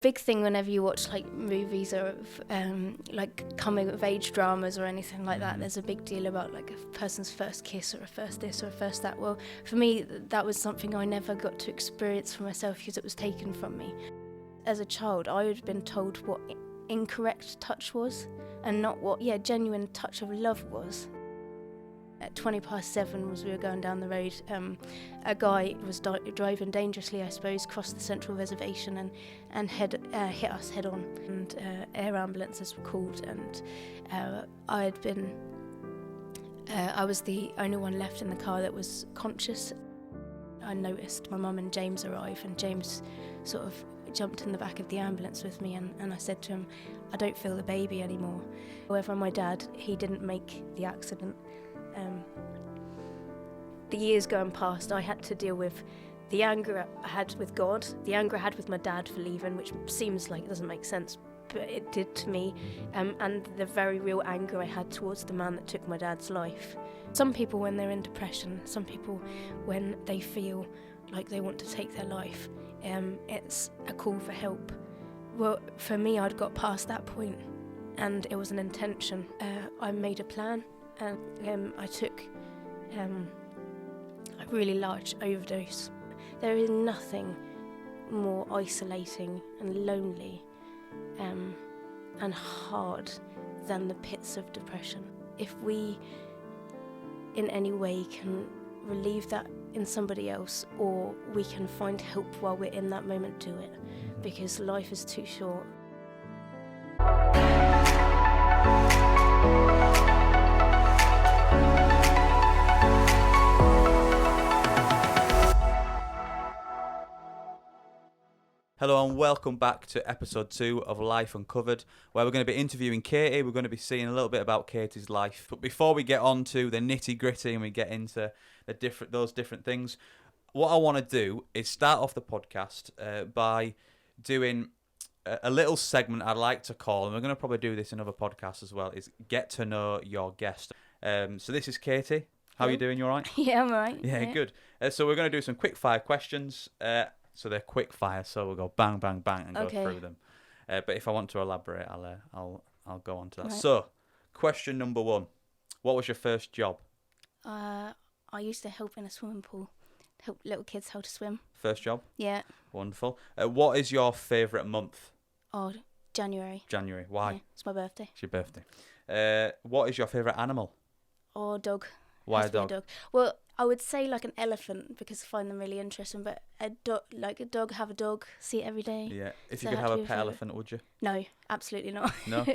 Big thing whenever you watch like movies or like coming of age dramas or anything like that, there's a big deal about like a person's first kiss or a first this or a first that. Well, for me, that was something I never got to experience for myself because it was taken from me. As a child, I had been told what incorrect touch was and not what genuine touch of love was. At 7:20 as we were going down the road, a guy was driving dangerously, I suppose, crossed the central reservation and hit us head on. And air ambulances were called, and I was the only one left in the car that was conscious. I noticed my mum and James arrive, and James sort of jumped in the back of the ambulance with me, and I said to him, I don't feel the baby anymore. However, my dad, he didn't make the accident. The years going past, I had to deal with the anger I had with God, the anger I had with my dad for leaving, which seems like it doesn't make sense, but it did to me, and the very real anger I had towards the man that took my dad's life. Some people, when they're in depression, some people, when they feel like they want to take their life, it's a call for help. Well, for me, I'd got past that point, and it was an intention. I made a plan. And I took a really large overdose. There is nothing more isolating and lonely and hard than the pits of depression. If we in any way can relieve that in somebody else, or we can find help while we're in that moment, do it, because life is too short. Hello and welcome back to episode 2 of Life Uncovered, where we're going to be interviewing Katie. We're going to be seeing a little bit about Katie's life. But before we get on to the nitty-gritty and we get into those different things, what I want to do is start off the podcast by doing a little segment I'd like to call, and we're going to probably do this in other podcasts as well, is get to know your guest. So this is Katie. How are you doing? You all right? Yeah, I'm all right. Yeah, good. So we're going to do some quick fire questions. So they're quick fire, so we'll go bang, bang, bang, and go through them. But if I want to elaborate, I'll go on to that. Right. So, question number 1: what was your first job? I used to help in a swimming pool, help little kids how to swim. First job? Yeah. Wonderful. What is your favourite month? Oh, January. January. Why? Yeah, it's my birthday. It's your birthday. What is your favourite animal? Oh, dog. Why a dog? Well, I would say like an elephant because I find them really interesting, but a dog, have a dog, see it every day. Yeah. If you could have a pet elephant, would you? No, absolutely not. No?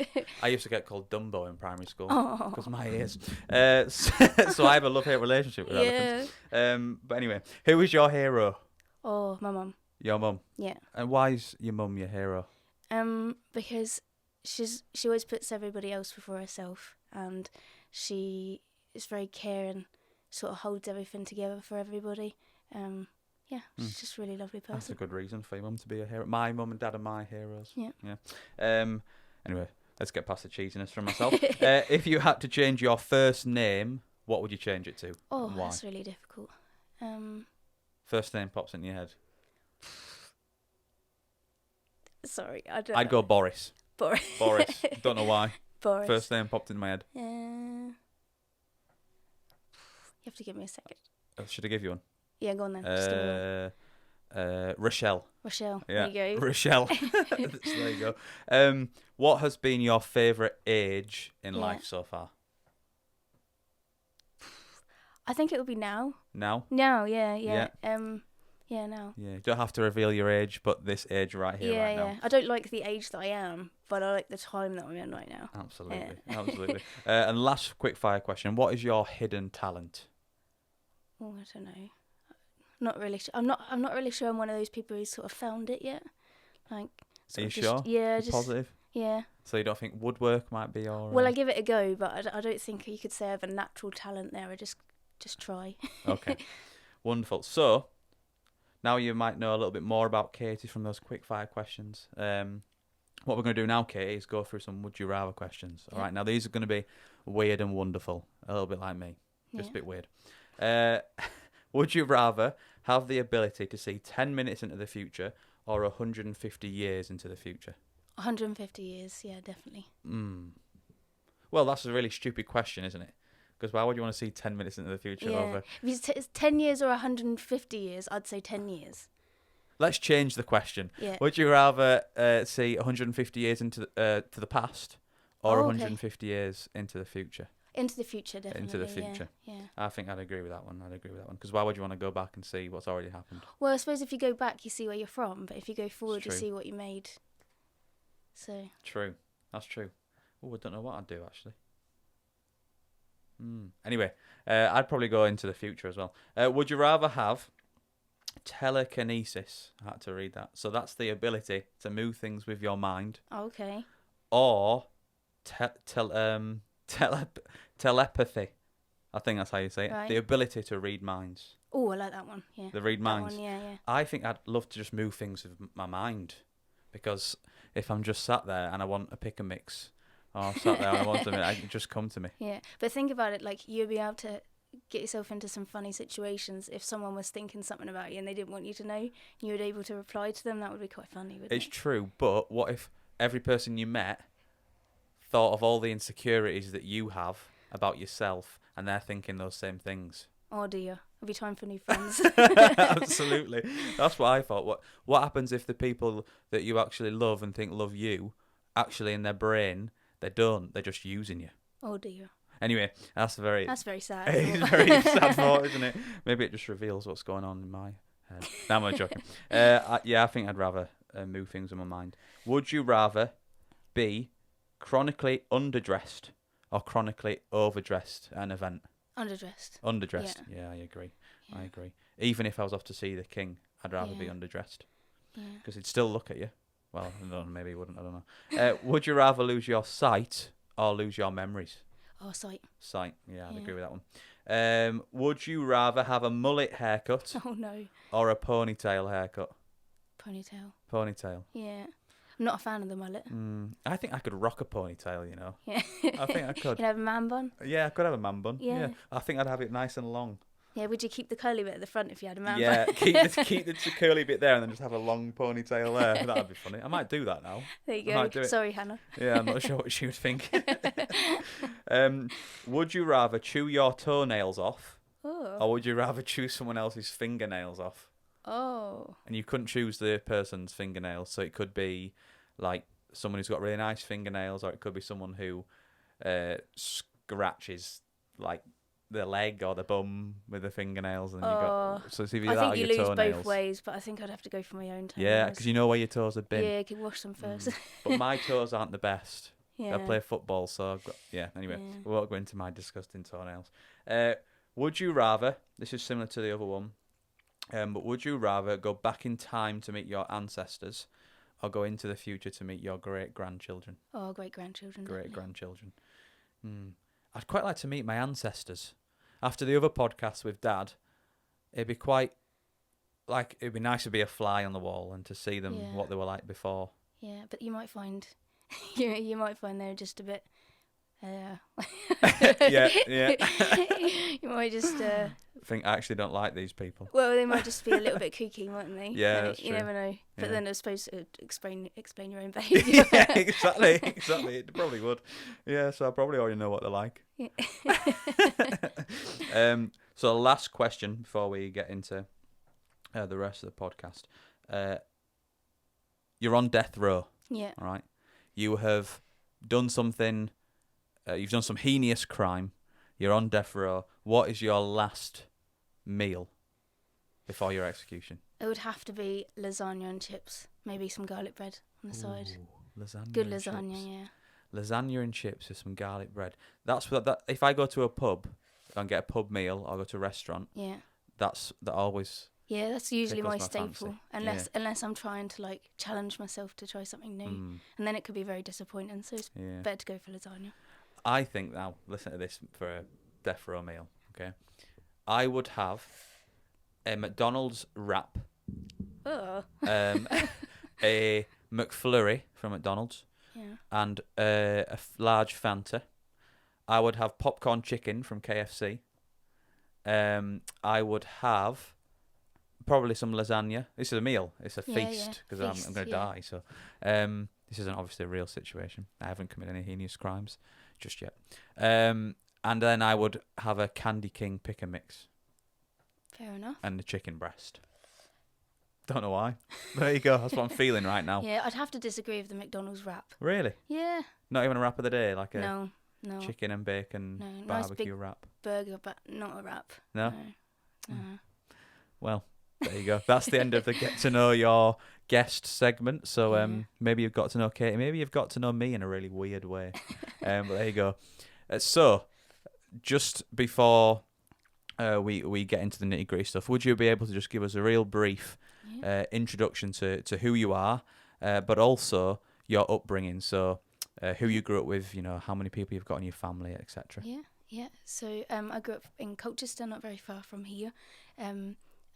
I used to get called Dumbo in primary school because of my ears. So I have a love-hate relationship with elephants. But anyway, who is your hero? Oh, my mum. Your mum? Yeah. And why is your mum your hero? Because she always puts everybody else before herself, and she is very caring, sort of holds everything together for everybody. She's just a really lovely person. That's a good reason for your mum to be a hero. My mum and dad are my heroes. Yeah. Anyway, let's get past the cheesiness from myself. If you had to change your first name, what would you change it to? Oh, that's really difficult. First name pops in your head. Sorry, I don't know. I'd go Boris. Boris. Don't know why. Boris. First name popped in my head. You have to give me a second. Should I give you one? Yeah, go on then. Just give me one. Rochelle. Rochelle. Yeah. There you go. Rochelle. So there you go. What has been your favourite age in life so far? I think it would be now. Now? Now, yeah. Now. Yeah, you don't have to reveal your age, but this age right here, right now. Yeah. I don't like the age that I am, but I like the time that I'm in right now. Absolutely. And last quick fire question: what is your hidden talent? Oh, I don't know. Not really sure. I'm not really sure I'm one of those people who's sort of found it yet. Like. Are you sure? Yeah. Just positive. Yeah. So you don't think woodwork might be your? Well, I give it a go, but I don't think you could say I have a natural talent there. I just try. Okay. Wonderful. So now you might know a little bit more about Katie from those quick fire questions. What we're going to do now, Katie, is go through some would you rather questions. All right. Now these are going to be weird and wonderful, a little bit like me, just a bit weird. Would you rather have the ability to see 10 minutes into the future or 150 years into the future? 150 years, yeah, definitely. Well, that's a really stupid question, isn't it? Because why would you want to see 10 minutes into the future? Yeah. If it's 10 years or 150 years, I'd say 10 years. Let's change the question. Yeah. Would you rather see 150 years into to the past, or 150 years into the future? Into the future, definitely. Into the future. Yeah. I think I'd agree with that one. Because why would you want to go back and see what's already happened? Well, I suppose if you go back, you see where you're from, but if you go forward, you true. see what you made. So. True. That's true. Oh, I don't know what I'd do, actually. Anyway, I'd probably go into the future as well. Would you rather have telekinesis? I had to read that. So that's the ability to move things with your mind. Okay. Or telepathy. I think that's how you say it. Right. The ability to read minds. Oh, I like that one. Yeah. The read minds. That one, yeah. I think I'd love to just move things with my mind, because if I'm just sat there and I want a pick and mix, or I'm sat there and I want something, it can just come to me. Yeah, but think about it, like you'd be able to get yourself into some funny situations if someone was thinking something about you and they didn't want you to know, and you were able to reply to them. That would be quite funny, wouldn't it? It's true, but what if every person you met thought of all the insecurities that you have about yourself, and they're thinking those same things? Oh dear, it'll be time for new friends. Absolutely. That's what I thought. What happens if the people that you actually love and think love you, actually in their brain, they don't, they're just using you? Oh dear. Anyway, that's very sad. It's very sad thought, isn't it? Maybe it just reveals what's going on in my head. No, I'm only joking. I think I'd rather move things in my mind. Would you rather be chronically underdressed or chronically overdressed at an event? Underdressed. Underdressed. Yeah, I agree. Yeah. I agree. Even if I was off to see the king, I'd rather be underdressed. Yeah. Because he'd still look at you. Well, I don't know, maybe he wouldn't. I don't know. Would you rather lose your sight or lose your memories? Oh, sight. Sight. Yeah, I'd agree with that one. Would you rather have a mullet haircut Oh no. or a ponytail haircut? Ponytail. Ponytail. Yeah. I'm not a fan of the mullet. I think I could rock a ponytail, you know. Yeah. I think I could. You'd have a man bun? Yeah, I could have a man bun. Yeah. I think I'd have it nice and long. Yeah, would you keep the curly bit at the front if you had a man Yeah, bun? keep the curly bit there and then just have a long ponytail there. That'd be funny. I might do that now. There you I might do go. it. Sorry, Hannah. Yeah, I'm not sure what she would think. Would you rather chew your toenails off, or would you rather chew someone else's fingernails off? Oh. And you couldn't choose the person's fingernails, so it could be like someone who's got really nice fingernails, or it could be someone who scratches like the leg or the bum with the fingernails, and you got so it's either that I or think you your lose toenails. both ways, but I think I'd have to go for my own toes. Yeah, because you know where your toes have been. Yeah, you can wash them first. But my toes aren't the best. Yeah. I play football, so I've got Anyway, Yeah. we won't go into my disgusting toenails. Would you rather? This is similar to the other one. But would you rather go back in time to meet your ancestors, or go into the future to meet your great grandchildren? Oh, great grandchildren. Great grandchildren. I'd quite like to meet my ancestors. After the other podcast with Dad, it'd be nice to be a fly on the wall and to see them what they were like before. Yeah, but you might find you might find they're just a bit yeah. You might just think I actually don't like these people. well, they might just be a little bit kooky, mightn't they? Yeah, that's you true. never know. But Yeah. then I suppose it would explain your own behaviour. Yeah, exactly. It probably would. Yeah, so I probably already know what they're like. So last question before we get into the rest of the podcast. You're on death row. Yeah. All right. You have done something. You've done some heinous crime. You're on death row. What is your last meal before your execution? It would have to be lasagna and chips. Maybe some garlic bread on the side. Lasagna. Good and lasagna, chips. yeah. Lasagna and chips with some garlic bread. That's what that. If I go to a pub and get a pub meal, or go to a restaurant, Yeah. that always. Yeah, that's usually my tickles my fancy. staple. Unless I'm trying to like challenge myself to try something new, and then it could be very disappointing. So it's better to go for lasagna. I think now, listen to this for a death row meal. Okay, I would have a McDonald's wrap, Oh. a McFlurry from McDonald's, and a large Fanta. I would have popcorn chicken from KFC. I would have probably some lasagna. This is a meal. It's a Yeah, feast because I'm feast, going to yeah. die. So this isn't obviously a real situation. I haven't committed any heinous crimes just yet. And then I would have a Candy King pick and mix Fair enough. and a chicken breast. Don't know why. There you go. That's what I'm feeling right now. Yeah, I'd have to disagree with the McDonald's wrap. Really? Yeah. Not even a wrap of the day, like a No. chicken and bacon No, nice barbecue big wrap. burger, but not a wrap. No? No. Well, there you go. That's the end of the get to know your guest segment. So maybe you've got to know Katie. Maybe you've got to know me in a really weird way. But there you go. So just before we get into the nitty gritty stuff, would you be able to just give us a real brief introduction to who you are, but also your upbringing? So who you grew up with, how many people you've got in your family, etc. Yeah. So I grew up in Colchester, not very far from here.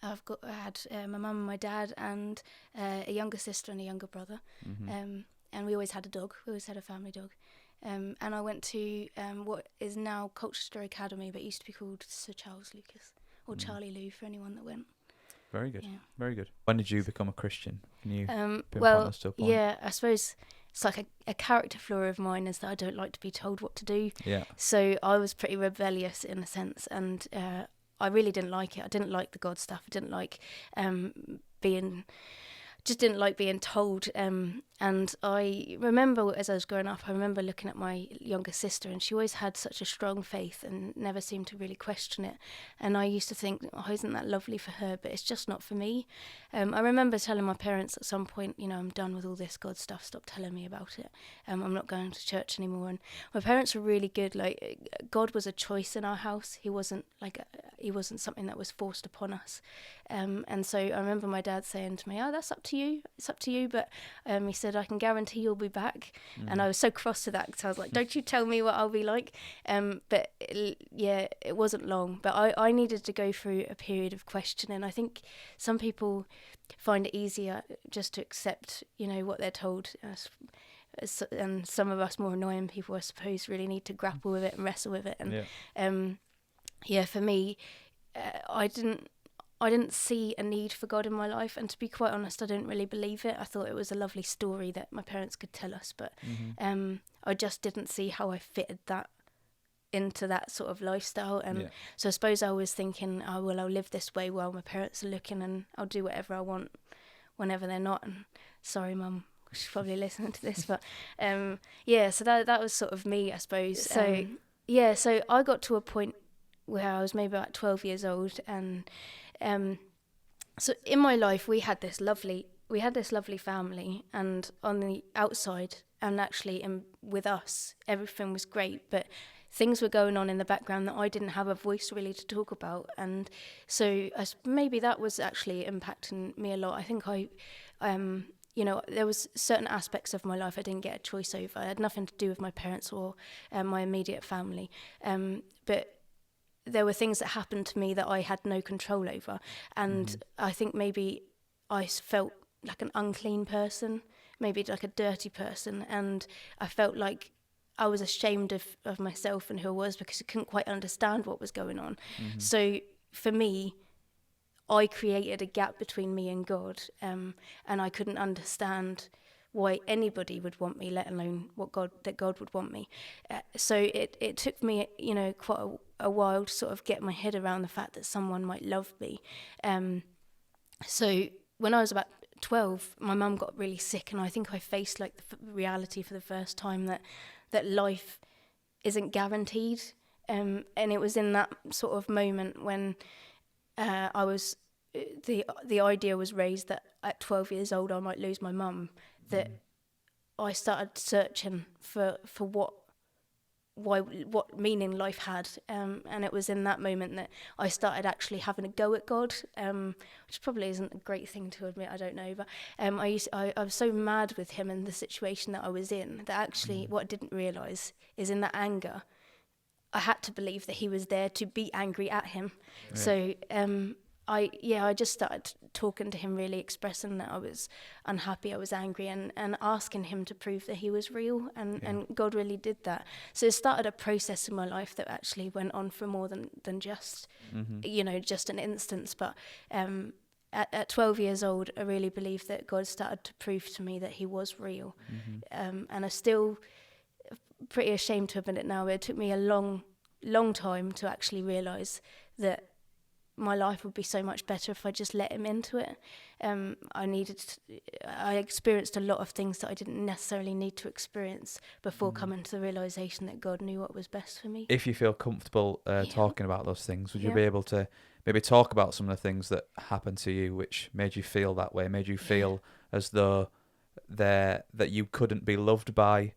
I had my mum and my dad and a younger sister and a younger brother. Mm-hmm. And we always had a dog. We always had a family dog. And I went to what is now Colchester Academy, but used to be called Sir Charles Lucas, or Charlie Lou for anyone that went. Very good. Yeah. Very good. When did you become a Christian? Can you pinpoint well, us to a point? yeah, I suppose it's like a character flaw of mine is that I don't like to be told what to do. Yeah. So I was pretty rebellious in a sense, and I really didn't like it. I didn't like the God stuff. I didn't like didn't like being told. And I remember as I was growing up, I remember looking at my younger sister, and she always had such a strong faith and never seemed to really question it. And I used to think, oh, isn't that lovely for her? But it's just not for me. I remember telling my parents at some point, I'm done with all this God stuff. Stop telling me about it. I'm not going to church anymore. And my parents were really good. Like, God was a choice in our house. He wasn't something that was forced upon us. And so I remember my dad saying to me, oh, that's up to you. It's up to you. But he said, I can guarantee you'll be back. And I was so cross to that because I was like, don't you tell me what I'll be like. But it wasn't long. But I needed to go through a period of questioning. I think some people find it easier just to accept, what they're told. And some of us more annoying people, I suppose, really need to grapple with it and wrestle with it. And for me, I didn't see a need for God in my life, and to be quite honest, I didn't really believe it. I thought it was a lovely story that my parents could tell us, but I just didn't see how I fitted that into that sort of lifestyle. And so I suppose I was thinking, I'll live this way while my parents are looking, and I'll do whatever I want whenever they're not. And sorry, Mum, she's probably listening to this, but so that was sort of me, I suppose. So I got to a point where I was maybe about 12 years old, and so in my life we had this lovely family, and on the outside and actually with us everything was great, but things were going on in the background that I didn't have a voice really to talk about. And so maybe that was actually impacting me a lot. I think there was certain aspects of my life I didn't get a choice over. It had nothing to do with my parents or my immediate family, but there were things that happened to me that I had no control over. And I think maybe I felt like an unclean person, maybe like a dirty person. And I felt like I was ashamed of myself and who I was, because I couldn't quite understand what was going on. So for me, I created a gap between me and God, and I couldn't understand why anybody would want me, let alone that God would want me. So it took me, quite a while to sort of get my head around the fact that someone might love me. So when I was about 12, my mum got really sick, and I think I faced like the reality for the first time that life isn't guaranteed. And it was in that sort of moment when I was the idea was raised that at 12 years old I might lose my mum, that I started searching for what meaning life had, and it was in that moment that I started actually having a go at God, which probably isn't a great thing to admit, I don't know, but I was so mad with him and the situation that I was in that actually what I didn't realise is in that anger I had to believe that he was there to be angry at him. Yeah. So I just started talking to him, really expressing that I was unhappy, I was angry, and asking him to prove that he was real, and God really did that. So it started a process in my life that actually went on for more than just, just an instance. But at 12 years old, I really believed that God started to prove to me that he was real. And I'm still pretty ashamed to admit it now, but it took me a long time to actually realise that my life would be so much better if I just let him into it. I experienced a lot of things that I didn't necessarily need to experience before coming to the realisation that God knew what was best for me. If you feel comfortable talking about those things, would you be able to maybe talk about some of the things that happened to you which made you feel that way, made you feel as though that you couldn't be loved by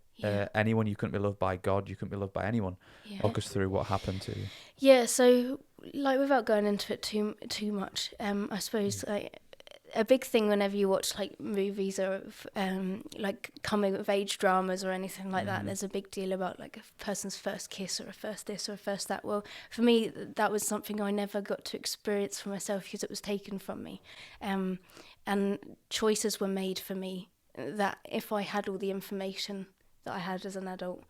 anyone, you couldn't be loved by God, you couldn't be loved by anyone? Walk us through what happened to you. Yeah, so like without going into it too much, I suppose like a big thing whenever you watch like movies or like coming of age dramas or anything like that, there's a big deal about like a person's first kiss or a first this or a first that. Well, for me, that was something I never got to experience for myself because it was taken from me, and choices were made for me that if I had all the information that I had as an adult,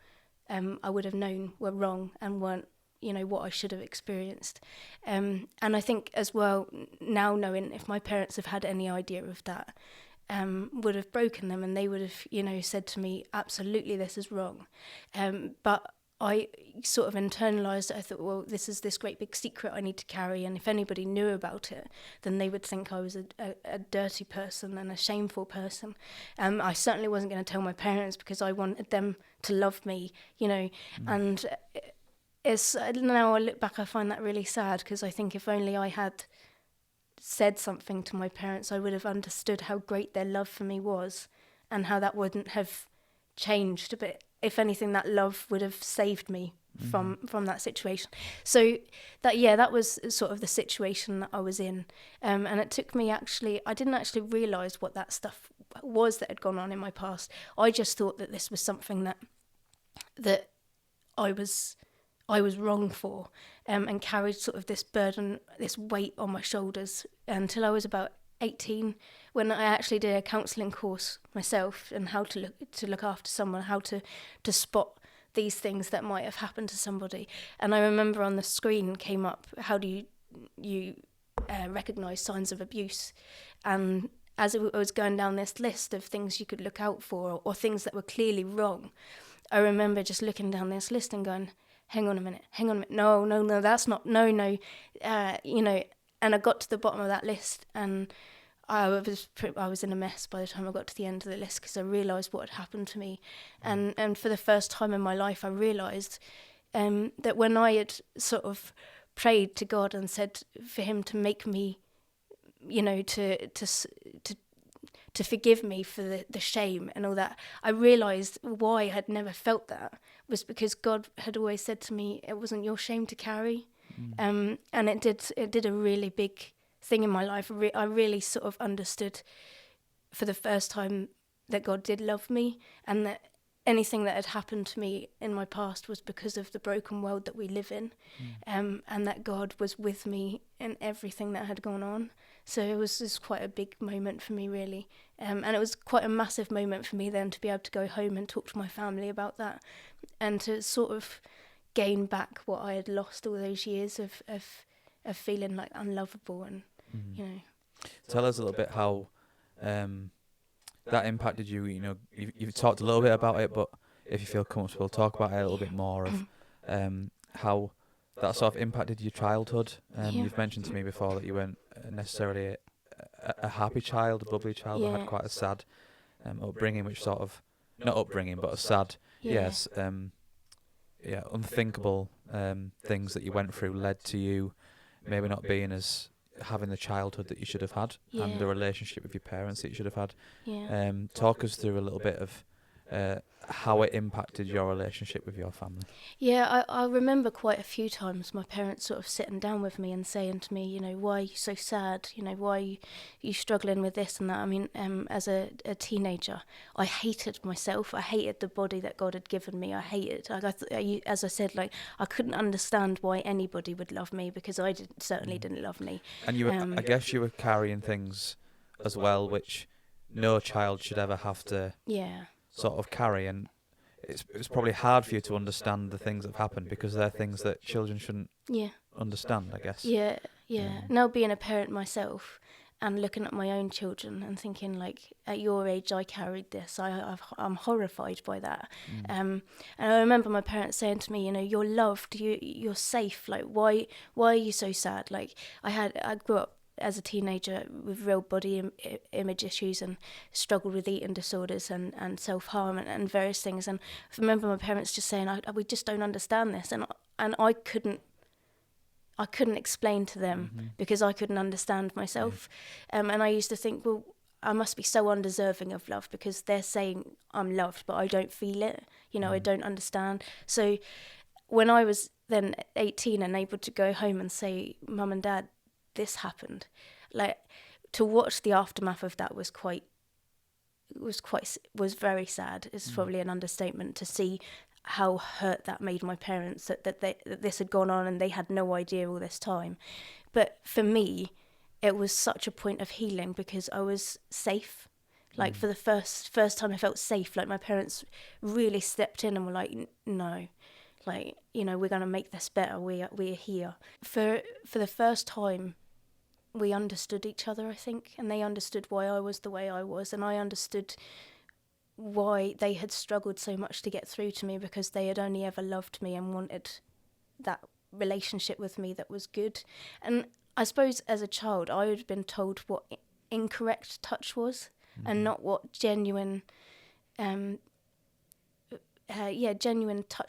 I would have known were wrong and weren't, what I should have experienced. And I think as well, now knowing if my parents have had any idea of that, would have broken them and they would have, said to me, absolutely, this is wrong. But I sort of internalised it. I thought, well, this is this great big secret I need to carry, and if anybody knew about it, then they would think I was a dirty person and a shameful person. I certainly wasn't going to tell my parents because I wanted them to love me, and it's, now I look back, I find that really sad because I think if only I had said something to my parents, I would have understood how great their love for me was and how that wouldn't have changed. But if anything, that love would have saved me from that situation. So that was sort of the situation that I was in. And it took me I didn't actually realise what that stuff was that had gone on in my past. I just thought that this was something that I was wrong for, and carried sort of this burden, this weight on my shoulders until I was about 18, when I actually did a counselling course myself and how to look after someone, how to spot these things that might have happened to somebody. And I remember on the screen came up, how do you recognise signs of abuse? And as I was going down this list of things you could look out for or things that were clearly wrong, I remember just looking down this list and going, hang on a minute, no, that's not, no, and I got to the bottom of that list and I was in a mess by the time I got to the end of the list because I realised what had happened to me. And for the first time in my life, I realised that when I had sort of prayed to God and said for him to make me, to forgive me for the shame and all that, I realised why I had never felt that was because God had always said to me, it wasn't your shame to carry. And it did a really big thing in my life. I really sort of understood for the first time that God did love me, and that anything that had happened to me in my past was because of the broken world that we live in, and that God was with me in everything that had gone on. So it was just quite a big moment for me, really. And it was quite a massive moment for me then to be able to go home and talk to my family about that, and to sort of gain back what I had lost all those years of feeling like unlovable and, Tell us a little bit how that impacted you. You've talked a little bit about it, but if you feel comfortable, talk about it a little bit more of how that sort of impacted your childhood. You've mentioned to me before that you weren't necessarily a happy child, a bubbly child, that had quite a sad upbringing, which sort of, not upbringing, but a sad, unthinkable things that you went through led to you maybe not being as having the childhood that you should have had and the relationship with your parents that you should have had. Talk us through a little bit of how it impacted your relationship with your family. I remember quite a few times my parents sort of sitting down with me and saying to me, why are you so sad? Why are you struggling with this and that? I mean, as a teenager, I hated myself. I hated the body that God had given me. I hated, as I said, I couldn't understand why anybody would love me because I certainly didn't love me. And you were, I guess you were carrying things as well, which no child should ever have to sort of carry, and it's probably hard for you to understand the things that have happened because they're things that children shouldn't understand, I guess. Now being a parent myself, and looking at my own children and thinking, like, at your age I carried this. I'm horrified by that. And I remember my parents saying to me, you know, you're loved, you're safe, like why are you so sad? Like I grew up as a teenager with real body image issues and struggled with eating disorders and self-harm and various things, and I remember my parents just saying, we just don't understand this, and I couldn't explain to them because I couldn't understand myself. And I used to think, well, I must be so undeserving of love because they're saying I'm loved, but I don't feel it. You know, I don't understand. So when I was then 18 and able to go home and say, Mum and Dad, this happened, like, to watch the aftermath of that was very sad. It's probably an understatement to see how hurt that made my parents, that this had gone on and they had no idea all this time. But for me, it was such a point of healing because I was safe. Like for the first time I felt safe. Like my parents really stepped in and were like, no, like, you know, we're going to make this better. We're here. For the first time, we understood each other, I think, and they understood why I was the way I was, and I understood why they had struggled so much to get through to me because they had only ever loved me and wanted that relationship with me that was good. And I suppose as a child, I had been told what incorrect touch was and not what genuine touch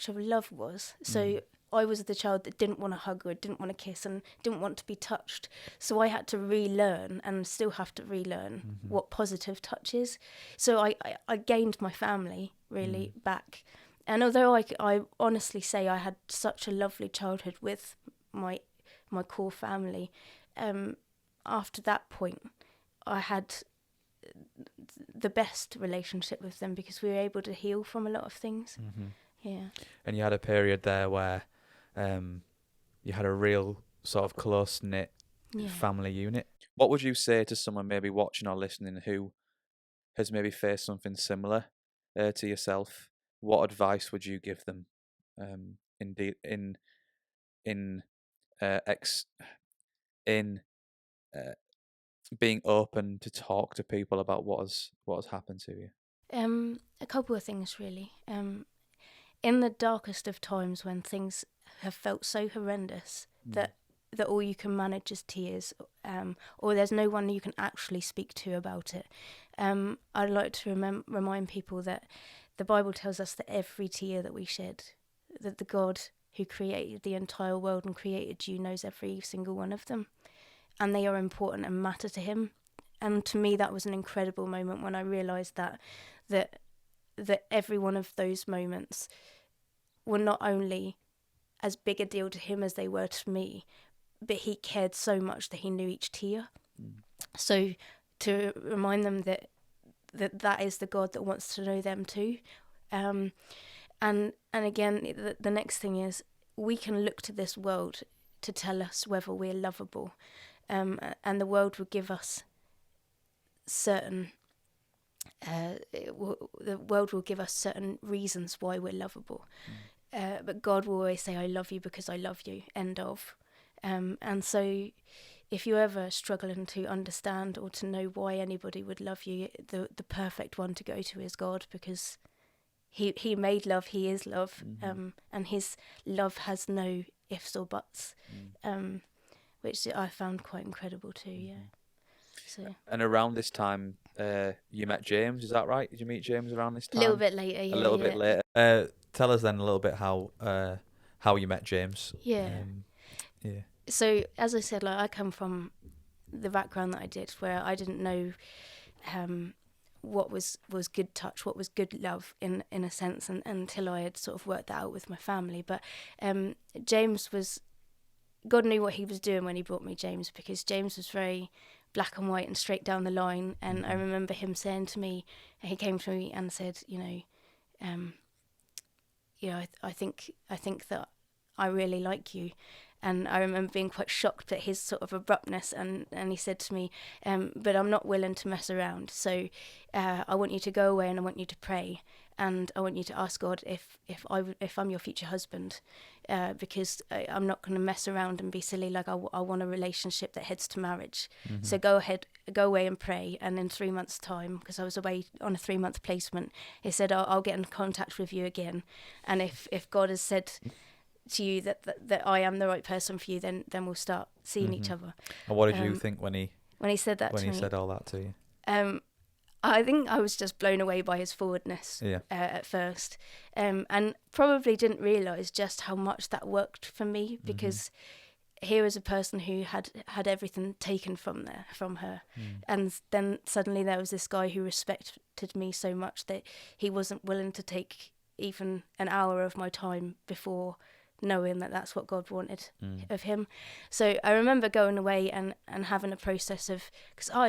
of love was. So I was the child that didn't want to hug or didn't want to kiss and didn't want to be touched. So I had to relearn and still have to relearn what positive touch is. So I gained my family really back. And although I honestly say I had such a lovely childhood with my core family, after that point I had the best relationship with them because we were able to heal from a lot of things. Yeah. And you had a period there where you had a real sort of close-knit family unit. What would you say to someone maybe watching or listening who has maybe faced something similar to yourself? What advice would you give them being open to talk to people about what has happened to you? A couple of things really. In the darkest of times when things have felt so horrendous that all you can manage is tears, or there's no one you can actually speak to about it, I'd like to remind people that the Bible tells us that every tear that we shed, that the God who created the entire world and created you knows every single one of them, and they are important and matter to him. And to me that was an incredible moment when I realised that every one of those moments were not only as big a deal to him as they were to me, but he cared so much that he knew each tear. So to remind them that is the God that wants to know them too. And again, the next thing is we can look to this world to tell us whether we're lovable, and the world will give us certain the world will give us certain reasons why we're lovable. But God will always say, I love you because I love you, end of. And so if you're ever struggling to understand or to know why anybody would love you, the perfect one to go to is God, because he made love, he is love, and his love has no ifs or buts, which I found quite incredible too, yeah. So. And around this time, you met James, is that right? Did you meet James around this time? A little bit later, yeah. A little bit later. Tell us then a little bit how you met James. Yeah. So, as I said, like I come from the background that I did, where I didn't know what was good touch, what was good love in a sense, until I had sort of worked that out with my family. But James was, God knew what he was doing when he brought me James, because James was very black and white and straight down the line. And I remember him saying to me, he came to me and said, I think that I really like you. And I remember being quite shocked at his sort of abruptness, and he said to me, but I'm not willing to mess around, so I want you to go away and I want you to pray, and I want you to ask God if I'm your future husband, because I'm not going to mess around and be silly. Like, I want a relationship that heads to marriage. Mm-hmm. So go away and pray. And in 3 months' time, because I was away on a 3-month placement, he said, I'll get in contact with you again. And if God has said to you that I am the right person for you, then we'll start seeing each other. And what did you think when he said that to me? When he said all that to you? I think I was just blown away by his forwardness at first, and probably didn't realise just how much that worked for me, because here was a person who had everything taken from her, and then suddenly there was this guy who respected me so much that he wasn't willing to take even an hour of my time before knowing that that's what God wanted of him. So I remember going away and having a process of, because I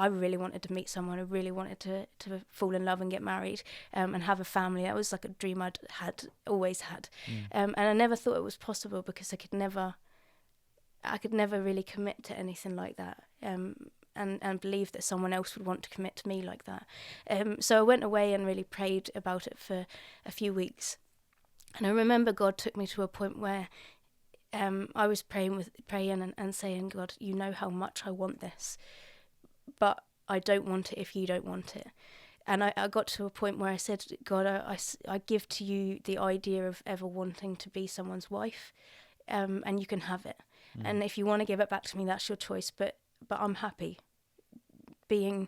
really wanted to meet someone. I really wanted to fall in love and get married, and have a family. That was like a dream I'd always had. And I never thought it was possible, because I could never really commit to anything like that. And believe that someone else would want to commit to me like that. So I went away and really prayed about it for a few weeks. And I remember God took me to a point where I was praying and saying, God, you know how much I want this, but I don't want it if you don't want it. And I got to a point where I said, God, I give to you the idea of ever wanting to be someone's wife, and you can have it. And if you want to give it back to me, that's your choice. But I'm happy being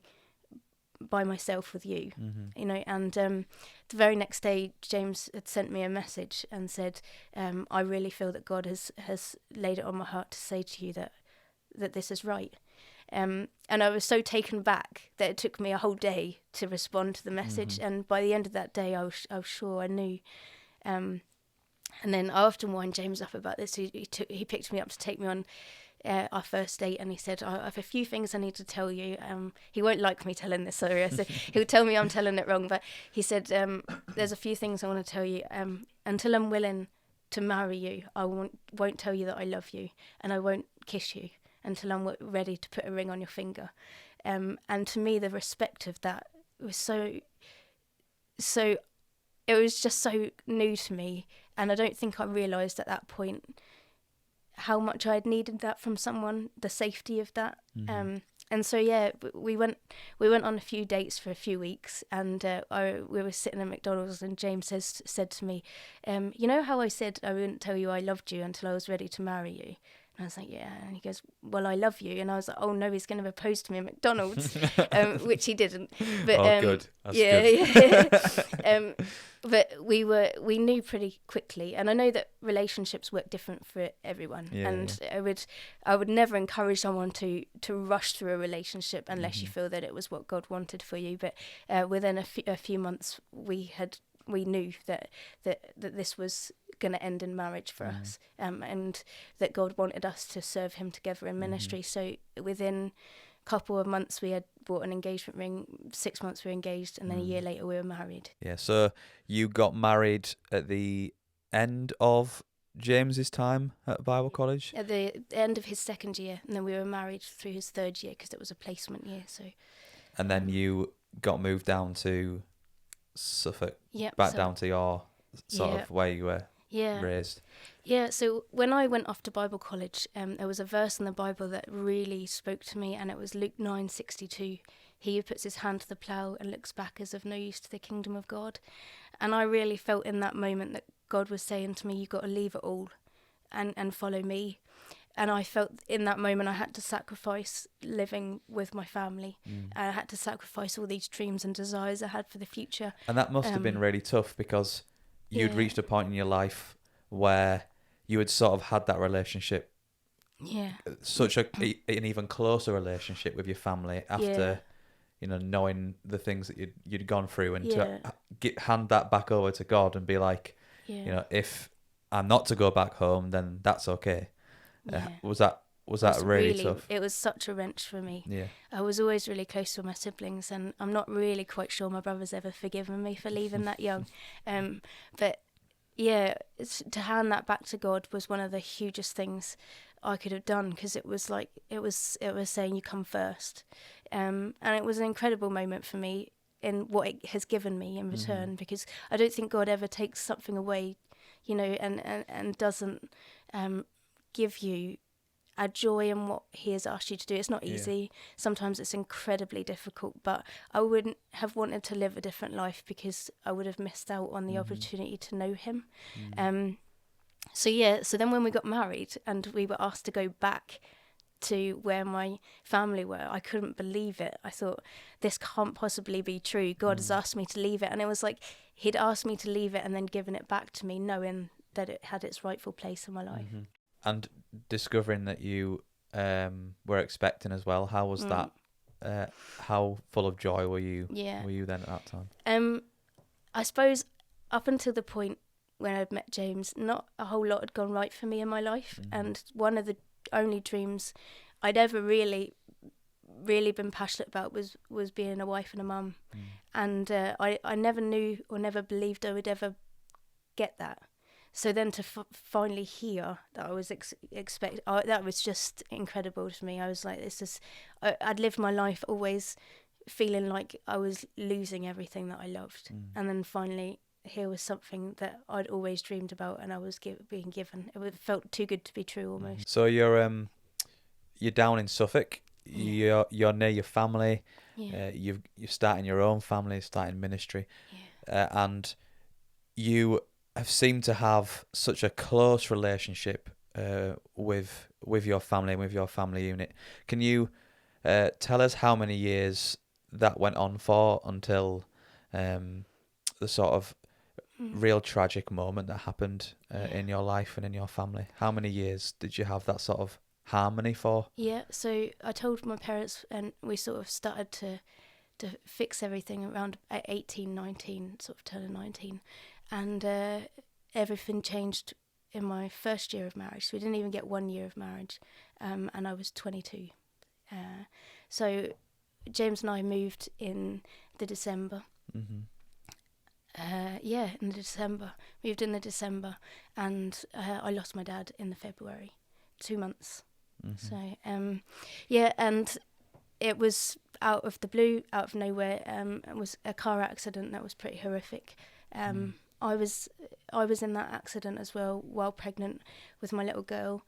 by myself with you, you know. And the very next day, James had sent me a message and said, I really feel that God has laid it on my heart to say to you that this is right. And I was so taken back that it took me a whole day to respond to the message. And by the end of that day, I was sure I knew. And then I often wind James up about this. He picked me up to take me on our first date, and he said, I have a few things I need to tell you. He won't like me telling this, sorry. So he'll tell me I'm telling it wrong, but he said, there's a few things I want to tell you. Until I'm willing to marry you, I won't tell you that I love you, and I won't kiss you until I'm ready to put a ring on your finger. And to me, the respect of that was so it was just so new to me, and I don't think I realised at that point how much I'd needed that from someone, the safety of that. And so we went on a few dates for a few weeks, and we were sitting at McDonald's, and James said to me, you know how I said I wouldn't tell you I loved you until I was ready to marry you? And I was like, yeah. And he goes, well, I love you. And I was like, oh no, he's going to propose to me at McDonald's, which he didn't. But, good. That's good. Yeah. But we knew pretty quickly, and I know that relationships work different for everyone. I would never encourage someone to rush through a relationship unless you feel that it was what God wanted for you. But within a few months, we knew that this was going to end in marriage for us, and that God wanted us to serve him together in ministry. So within a couple of months we had bought an engagement ring, 6 months we were engaged, and then a year later we were married. Yeah, so you got married at the end of James's time at Bible College? At the end of his second year, and then we were married through his third year because it was a placement year. So. And then you got moved down to Suffolk, down to your sort of where you were raised. Yeah, so when I went off to Bible college, there was a verse in the Bible that really spoke to me, and it was Luke 9:62. He who puts his hand to the plough and looks back is of no use to the kingdom of God. And I really felt in that moment that God was saying to me, you've got to leave it all and follow me. And I felt in that moment I had to sacrifice living with my family. I had to sacrifice all these dreams and desires I had for the future. And that must have been really tough, because you'd reached a point in your life where you had sort of had that relationship, such an even closer relationship with your family after, you know, knowing the things that you'd gone through, and to hand that back over to God and be like, you know, if I'm not to go back home, then that's okay. Was that really tough? It was such a wrench for me. Yeah. I was always really close to my siblings, and I'm not really quite sure my brother's ever forgiven me for leaving that young. But to hand that back to God was one of the hugest things I could have done, because it was saying you come first, and it was an incredible moment for me in what it has given me in return, because I don't think God ever takes something away, and doesn't give you a joy in what he has asked you to do. It's not easy. Sometimes it's incredibly difficult, but I wouldn't have wanted to live a different life because I would have missed out on the opportunity to know him. So then when we got married and we were asked to go back to where my family were, I couldn't believe it. I thought, this can't possibly be true. God has asked me to leave it. And it was like he'd asked me to leave it and then given it back to me, knowing that it had its rightful place in my life. And discovering that you were expecting as well, how was that? How full of joy were you? Were you then at that time? I suppose up until the point when I'd met James, not a whole lot had gone right for me in my life, and one of the only dreams I'd ever really been passionate about was being a wife and a mum, and I never knew or never believed I would ever get that. So then to finally hear that I was that was just incredible to me. I was like, I'd lived my life always feeling like I was losing everything that I loved. And then finally here was something that I'd always dreamed about and I was being given. It felt too good to be true almost. So you're down in Suffolk. You're near your family. You're starting your own family, starting ministry. And you have seemed to have such a close relationship with your family and with your family unit. Can you tell us how many years that went on for until the sort of real tragic moment that happened in your life and in your family? How many years did you have that sort of harmony for? So I told my parents, and we sort of started to fix everything around 18, 19, sort of turning 19. And everything changed in my first year of marriage. So we didn't even get 1 year of marriage, and I was 22. So James and I moved in the December. In the December. Moved in the December, and I lost my dad in the February, 2 months. So, and it was out of the blue, out of nowhere. It was a car accident that was pretty horrific. I was in that accident as well while pregnant with my little girl.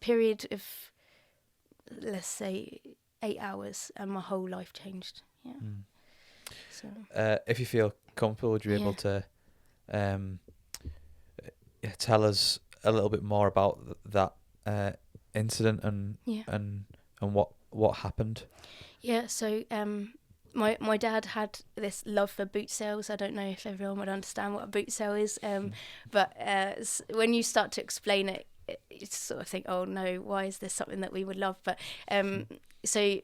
Period of, let's say, 8 hours, and my whole life changed. So if you feel comfortable, would you be able to tell us a little bit more about that incident and what happened? So my dad had this love for boot sales. I don't know if everyone would understand what a boot sale is, but when you start to explain it, you sort of think, oh no, why is this something that we would love? But so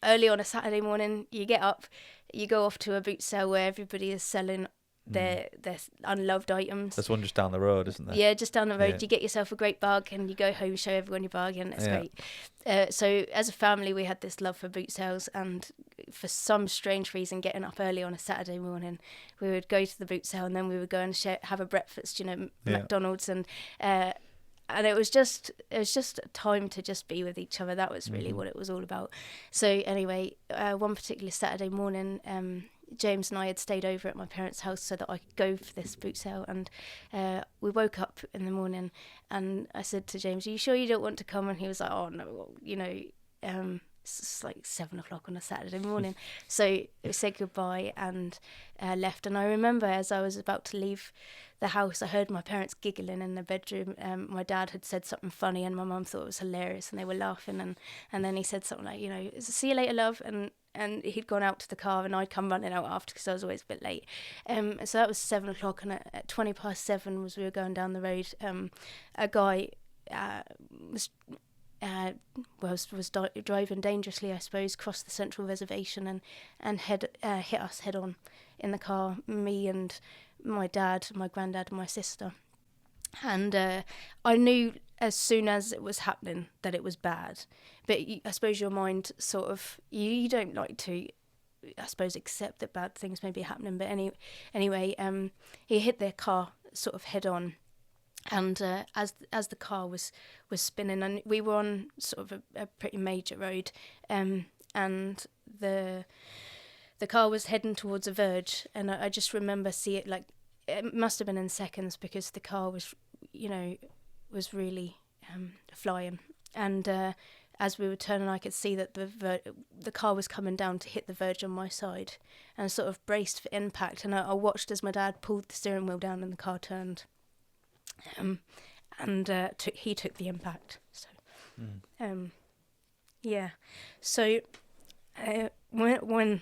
early on a Saturday morning, you get up, you go off to a boot sale where everybody is selling their unloved items. There's one just down the road, isn't there? Yeah, just down the road. You get yourself a great bargain and you go home, show everyone your bargain. It's great. So as a family, we had this love for boot sales, and for some strange reason, getting up early on a Saturday morning, we would go to the boot sale and then we would go and have a breakfast, McDonald's, and it was just a time to just be with each other. That was really what it was all about. So anyway, one particular Saturday morning, James and I had stayed over at my parents' house so that I could go for this boot sale, and we woke up in the morning and I said to James, are you sure you don't want to come? And he was like, oh no, it's like 7 o'clock on a Saturday morning. So we said goodbye and left. And I remember as I was about to leave the house, I heard my parents giggling in the bedroom. My dad had said something funny and my mum thought it was hilarious and they were laughing. And then he said something like, see you later, love. And he'd gone out to the car and I'd come running out after because I was always a bit late. So that was 7 o'clock, and at 7:20 as we were going down the road, a guy was driving dangerously, I suppose, crossed the central reservation and hit us head on in the car, me and my dad, my granddad and my sister. And I knew as soon as it was happening that it was bad. But I suppose your mind sort of, you don't like to I suppose, accept that bad things may be happening. But anyway, he hit their car sort of head on. And as the car was spinning, and we were on sort of a pretty major road, and the car was heading towards a verge, and I just remember see it, like, it must have been in seconds, because the car was, was really flying. And as we were turning, I could see that the car was coming down to hit the verge on my side, and I sort of braced for impact. And I watched as my dad pulled the steering wheel down and the car turned. He took the impact. So, yeah. So when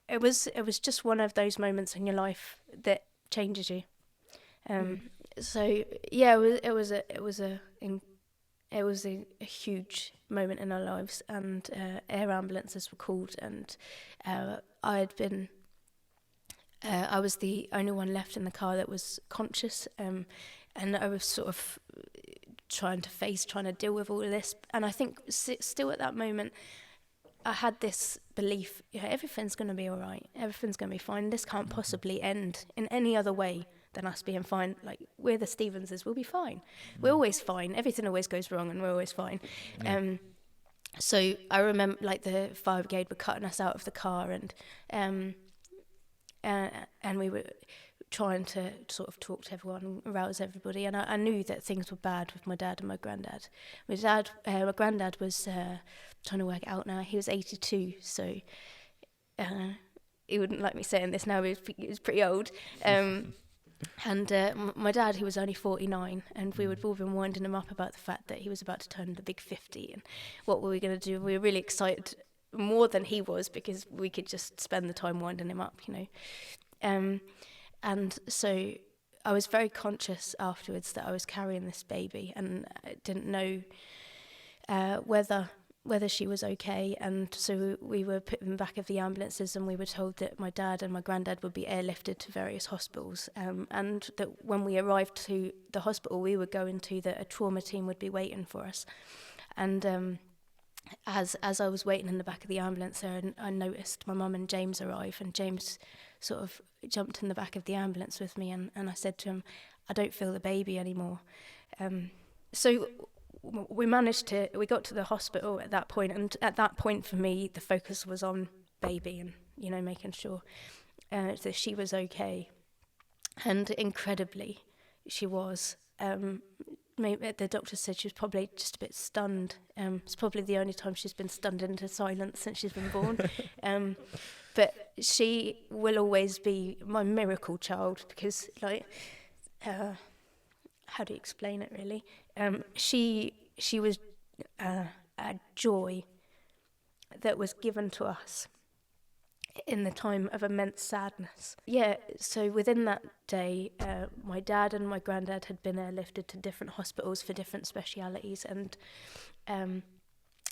it was just one of those moments in your life that changes you. So yeah, it was a huge moment in our lives, and air ambulances were called, and I was the only one left in the car that was conscious, and I was sort of trying to deal with all of this. And I think still at that moment, I had this belief, everything's going to be all right, everything's going to be fine. This can't possibly end in any other way than us being fine. Like, we're the Stevenses, we'll be fine. We're always fine. Everything always goes wrong, and we're always fine. So I remember, like, the fire brigade were cutting us out of the car, and we were trying to sort of talk to everyone and rouse everybody. And I knew that things were bad with my dad and my granddad. My granddad was trying to work it out now. He was 82, so he wouldn't like me saying this now. He was pretty old. And my dad, he was only 49, and we would all been winding him up about the fact that he was about to turn the big 50, and what were we going to do? We were really excited, more than he was, because we could just spend the time winding him up, and so I was very conscious afterwards that I was carrying this baby, and I didn't know whether she was okay. And so we were put in the back of the ambulances, and we were told that my dad and my granddad would be airlifted to various hospitals, and that when we arrived to the hospital we were going to, that a trauma team would be waiting for us. And as I was waiting in the back of the ambulance there, I noticed my mum and James arrive, and James sort of jumped in the back of the ambulance with me, and I said to him, I don't feel the baby anymore. So we got to the hospital at that point, and at that point for me the focus was on baby, and making sure that she was okay. And incredibly she was. Maybe the doctor said she was probably just a bit stunned. It's probably the only time she's been stunned into silence since she's been born. But she will always be my miracle child, because, like, how do you explain it, really? She was a joy that was given to us in the time of immense sadness. Yeah, so within that day, my dad and my granddad had been airlifted to different hospitals for different specialities, and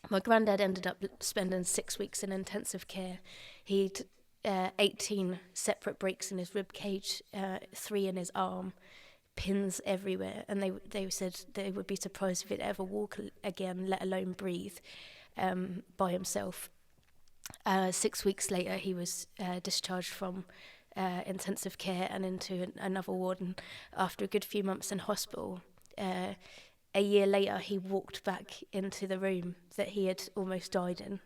my granddad ended up spending 6 weeks in intensive care. He'd 18 separate breaks in his rib cage, 3 in his arm, pins everywhere, and they said they would be surprised if he'd ever walk again, let alone breathe by himself. 6 weeks later, he was discharged from intensive care and into another ward, and after a good few months in hospital, a year later he walked back into the room that he had almost died in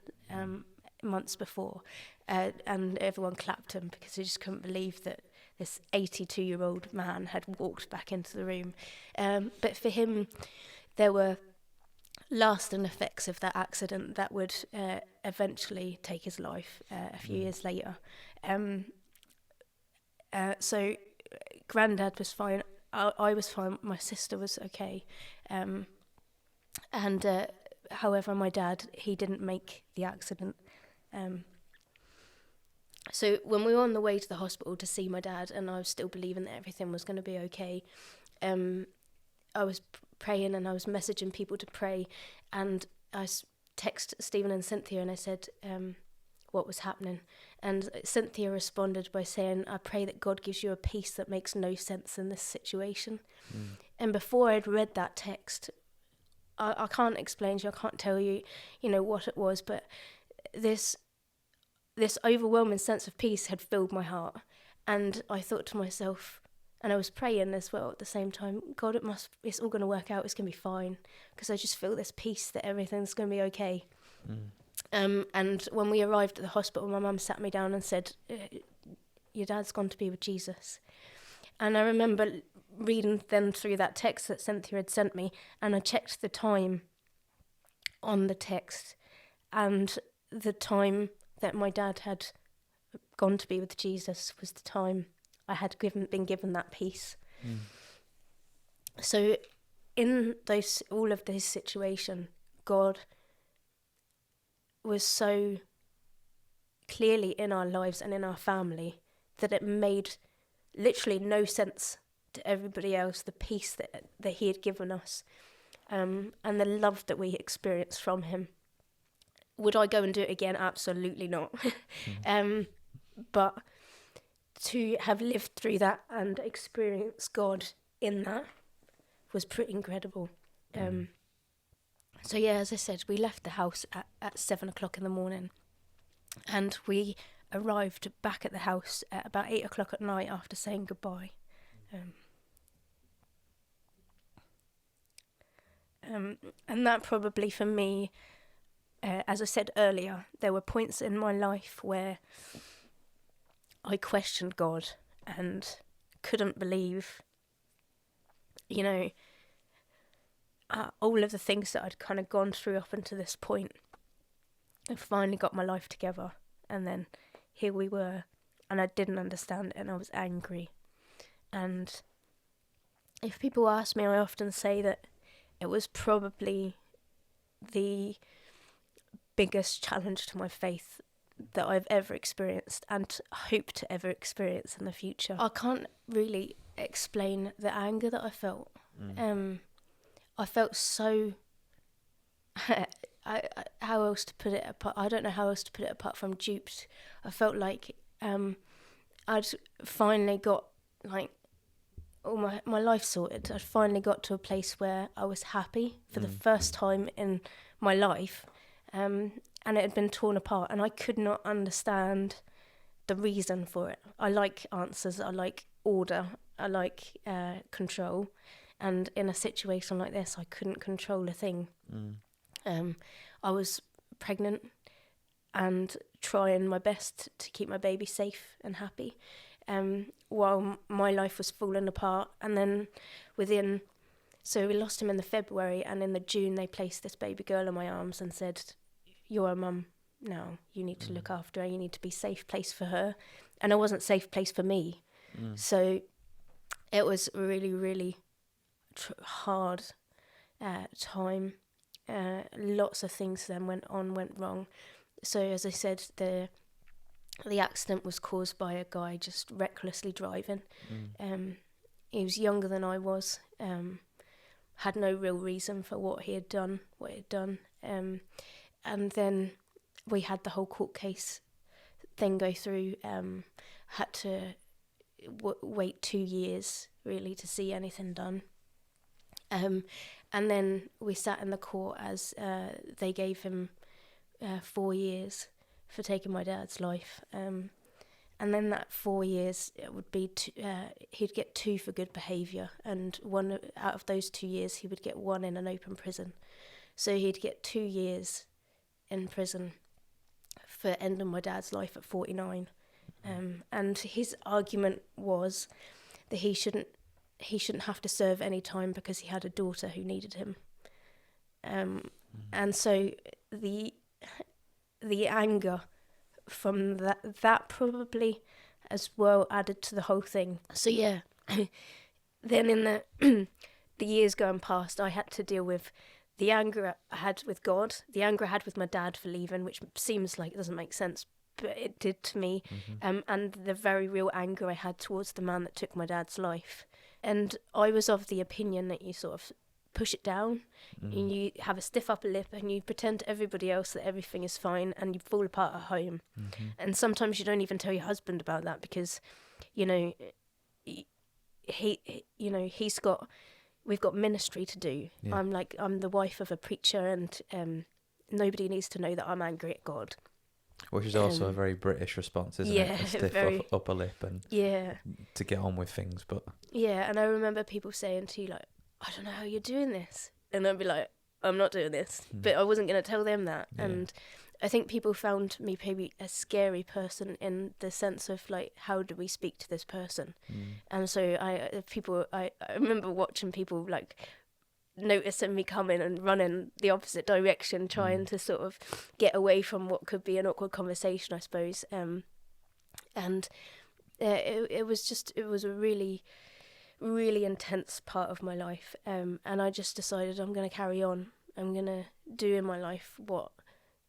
months before, and everyone clapped him, because they just couldn't believe that this 82-year-old man had walked back into the room. But for him, there were lasting effects of that accident that would eventually take his life a few years later. So Granddad was fine, I was fine, my sister was okay. However, my dad, he didn't make the accident. So when we were on the way to the hospital to see my dad, and I was still believing that everything was going to be okay, I was praying, and I was messaging people to pray, and I texted Stephen and Cynthia, and I said what was happening, and Cynthia responded by saying, I pray that God gives you a peace that makes no sense in this situation. And before I'd read that text, I can't explain to you, I can't tell you, what it was, but this, this overwhelming sense of peace had filled my heart. And I thought to myself, and I was praying as well at the same time, God, it's all going to work out, it's going to be fine. Because I just feel this peace that everything's going to be okay. And when we arrived at the hospital, my mum sat me down and said, your dad's gone to be with Jesus. And I remember reading then through that text that Cynthia had sent me, and I checked the time on the text, and the time that my dad had gone to be with Jesus was the time I had been given that peace. So in all of this situation, God was so clearly in our lives and in our family that it made literally no sense to everybody else, the peace that he had given us, and the love that we experienced from him. Would I go and do it again? Absolutely not. But to have lived through that and experience God in that was pretty incredible. So yeah, as I said, we left the house at 7 o'clock in the morning, and we arrived back at the house at about 8 o'clock at night after saying goodbye. And that probably for me, as I said earlier, there were points in my life where I questioned God and couldn't believe, all of the things that I'd kind of gone through up until this point. I finally got my life together, and then here we were, and I didn't understand it, and I was angry. And if people ask me, I often say that it was probably the biggest challenge to my faith that I've ever experienced and hope to ever experience in the future. I can't really explain the anger that I felt. I felt so... how else to put it apart? I don't know how else to put it apart from duped. I felt like I'd finally got all my life sorted. I'd finally got to a place where I was happy for the first time in my life, and it had been torn apart, and I could not understand the reason for it. I like answers, I like order, I like control, and in a situation like this, I couldn't control a thing. I was pregnant and trying my best to keep my baby safe and happy, while my life was falling apart. And then so we lost him in the February, and in the June they placed this baby girl in my arms and said, you're a mum now, you need to look after her, you need to be a safe place for her. And I wasn't a safe place for me. So it was really, really hard time. Lots of things then went wrong. So as I said, the accident was caused by a guy just recklessly driving. He was younger than I was, had no real reason for what he'd done. And then we had the whole court case thing go through, had to wait 2 years really to see anything done. And then we sat in the court as they gave him 4 years for taking my dad's life. And then that 4 years, it would be he'd get 2 for good behaviour, and 1 out of those 2 years he would get 1 in an open prison. So he'd get 2 years in prison for ending my dad's life at 49. And his argument was that he shouldn't have to serve any time because he had a daughter who needed him. And so the anger from that probably as well added to the whole thing. So yeah, then in the years going past, I had to deal with the anger I had with God, the anger I had with my dad for leaving, which seems like it doesn't make sense, but it did to me, and the very real anger I had towards the man that took my dad's life. And I was of the opinion that you sort of push it down, and you have a stiff upper lip, and you pretend to everybody else that everything is fine, and you fall apart at home. And sometimes you don't even tell your husband about that because, we've got ministry to do. Yeah. I'm the wife of a preacher, and nobody needs to know that I'm angry at God. Which is also a very British response, isn't it? A stiff upper lip and to get on with things. But yeah, and I remember people saying to you, like, I don't know how you're doing this. And I'd be like, I'm not doing this. But I wasn't going to tell them that. Yeah. And I think people found me maybe a scary person in the sense of, like, how do we speak to this person? And so I remember watching people, like, noticing me coming and running the opposite direction, trying to sort of get away from what could be an awkward conversation, I suppose. And it was a really, really intense part of my life. And I just decided I'm going to carry on. I'm going to do in my life what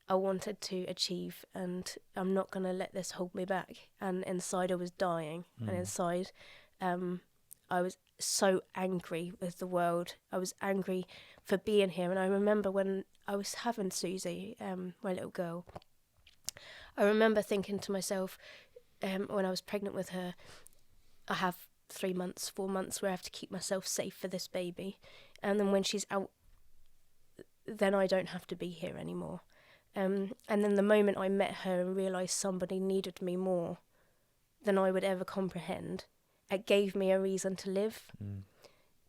I wanted to achieve, and I'm not going to let this hold me back. And inside I was dying, and inside I was so angry with the world. I was angry for being here. And I remember when I was having Susie, my little girl, I remember thinking to myself, when I was pregnant with her, I have 4 months where I have to keep myself safe for this baby. And then when she's out, then I don't have to be here anymore. And then the moment I met her and realised somebody needed me more than I would ever comprehend, it gave me a reason to live.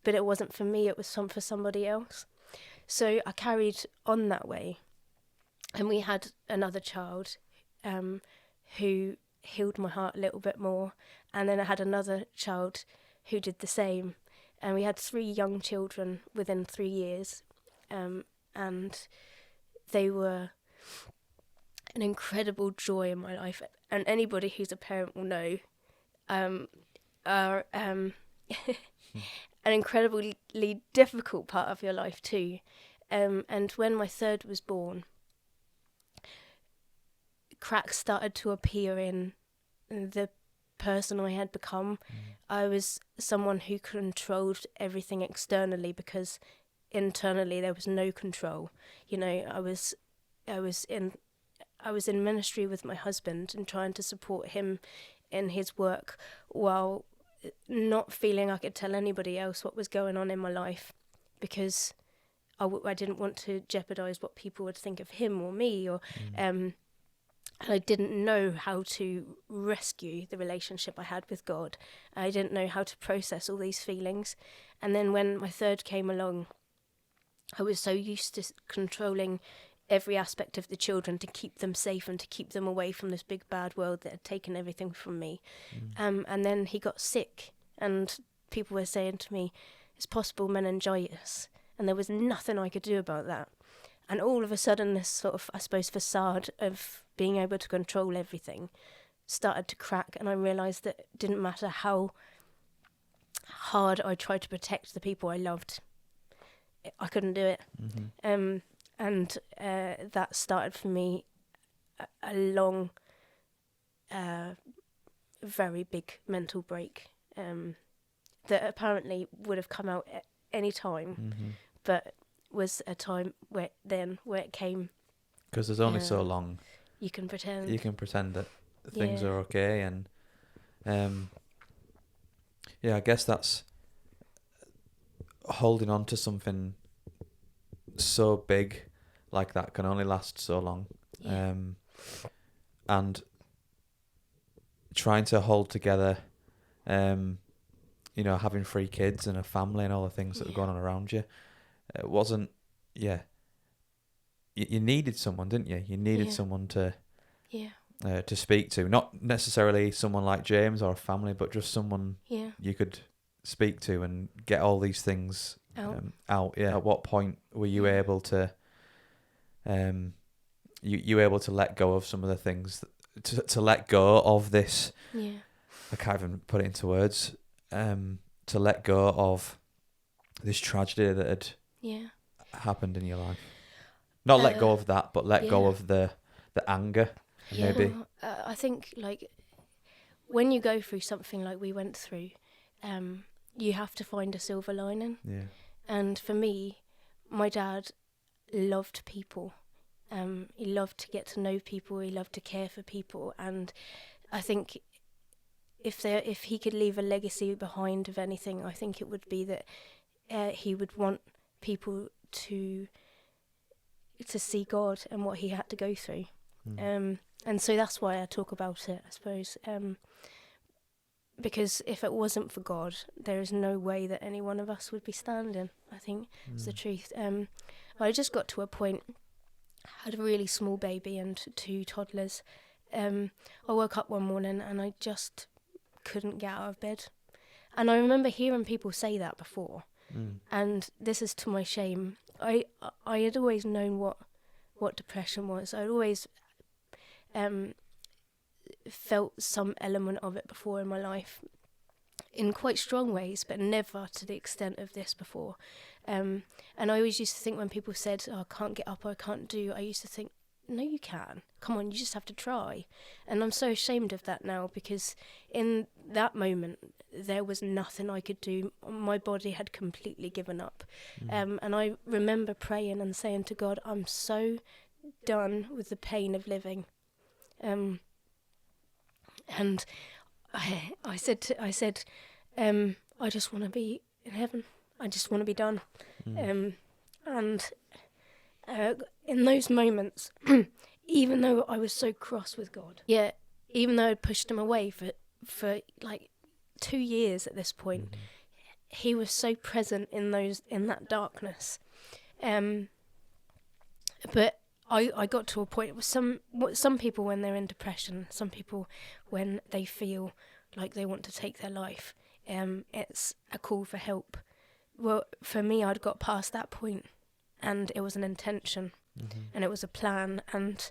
But it wasn't for me, it was for somebody else. So I carried on that way. And we had another child who healed my heart a little bit more. And then I had another child who did the same. And we had 3 young children within 3 years. And they were an incredible joy in my life. And anybody who's a parent will know are an incredibly difficult part of your life too. And when my third was born, cracks started to appear in the person I had become. I was someone who controlled everything externally because internally there was no control. You know, I was in ministry with my husband and trying to support him in his work while not feeling I could tell anybody else what was going on in my life, because I didn't want to jeopardise what people would think of him or me, or and I didn't know how to rescue the relationship I had with God. I didn't know how to process all these feelings. And then when my third came along, I was so used to controlling every aspect of the children to keep them safe and to keep them away from this big bad world that had taken everything from me. And then he got sick, and people were saying to me, it's possible meningitis, and there was nothing I could do about that. And all of a sudden this sort of, I suppose, facade of being able to control everything started to crack, and I realised that it didn't matter how hard I tried to protect the people I loved, I couldn't do it. And that started for me a long, very big mental break that apparently would have come out at any time, but was a time where it came. Because there's only so long you can pretend. You can pretend that things are okay, and I guess that's holding on to something so big like that can only last so long. And trying to hold together, having 3 kids and a family and all the things that are going on around you, it wasn't, you needed someone, didn't you? You needed someone to speak to, not necessarily someone like James or a family, but just someone you could speak to and get all these things out. At what point were you able to you able to let go of some of the things, to let go of this? I can't even put it into words. To let go of this tragedy that had happened in your life. Not let go of that, but let go of the anger, maybe. Well, I think, like, when you go through something like we went through, you have to find a silver lining. And for me, my dad loved people. He loved to get to know people. He loved to care for people. And I think if he could leave a legacy behind of anything, I think it would be that he would want people to see God and what he had to go through. And And so that's why I talk about it, I suppose. Because if it wasn't for God, there is no way that any one of us would be standing, I think, is the truth. I just got to a point, had a really small baby and 2 toddlers. I woke up one morning and I just couldn't get out of bed. And I remember hearing people say that before. And this is to my shame. I had always known what depression was. I'd always felt some element of it before in my life, in quite strong ways, but never to the extent of this before. And I always used to think when people said, "Oh, I can't get up or I can't do," I used to think, no, you can. Come on, you just have to try. And I'm so ashamed of that now, because in that moment, there was nothing I could do. My body had completely given up. And I remember praying and saying to God, I'm so done with the pain of living. And I said, I just want to be in heaven. I just want to be done. In those moments, even though I was so cross with God, even though I'd pushed him away for like 2 years at this point, he was so present in that darkness. But I got to a point with some people when they're in depression, some people when they feel like they want to take their life, it's a call for help. Well, for me, I'd got past that point, and it was an intention, and it was a plan, and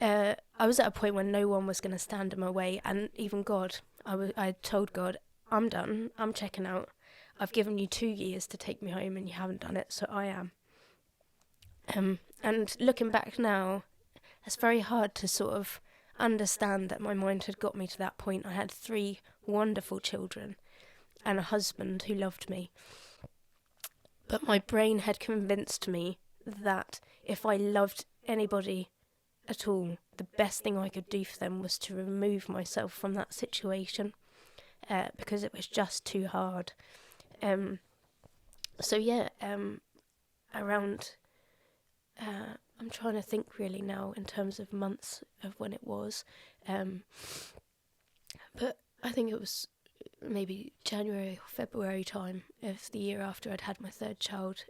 I was at a point when no one was going to stand in my way, and even God. I told God, I'm done, I'm checking out. I've given you 2 years to take me home, and you haven't done it, so I am. And looking back now, it's very hard to sort of understand that my mind had got me to that point. I had 3 wonderful children and a husband who loved me. But my brain had convinced me that if I loved anybody at all, the best thing I could do for them was to remove myself from that situation, because it was just too hard. Around... I'm trying to think really now in terms of months of when it was. But I think it was maybe January or February time of the year after I'd had my 3rd child.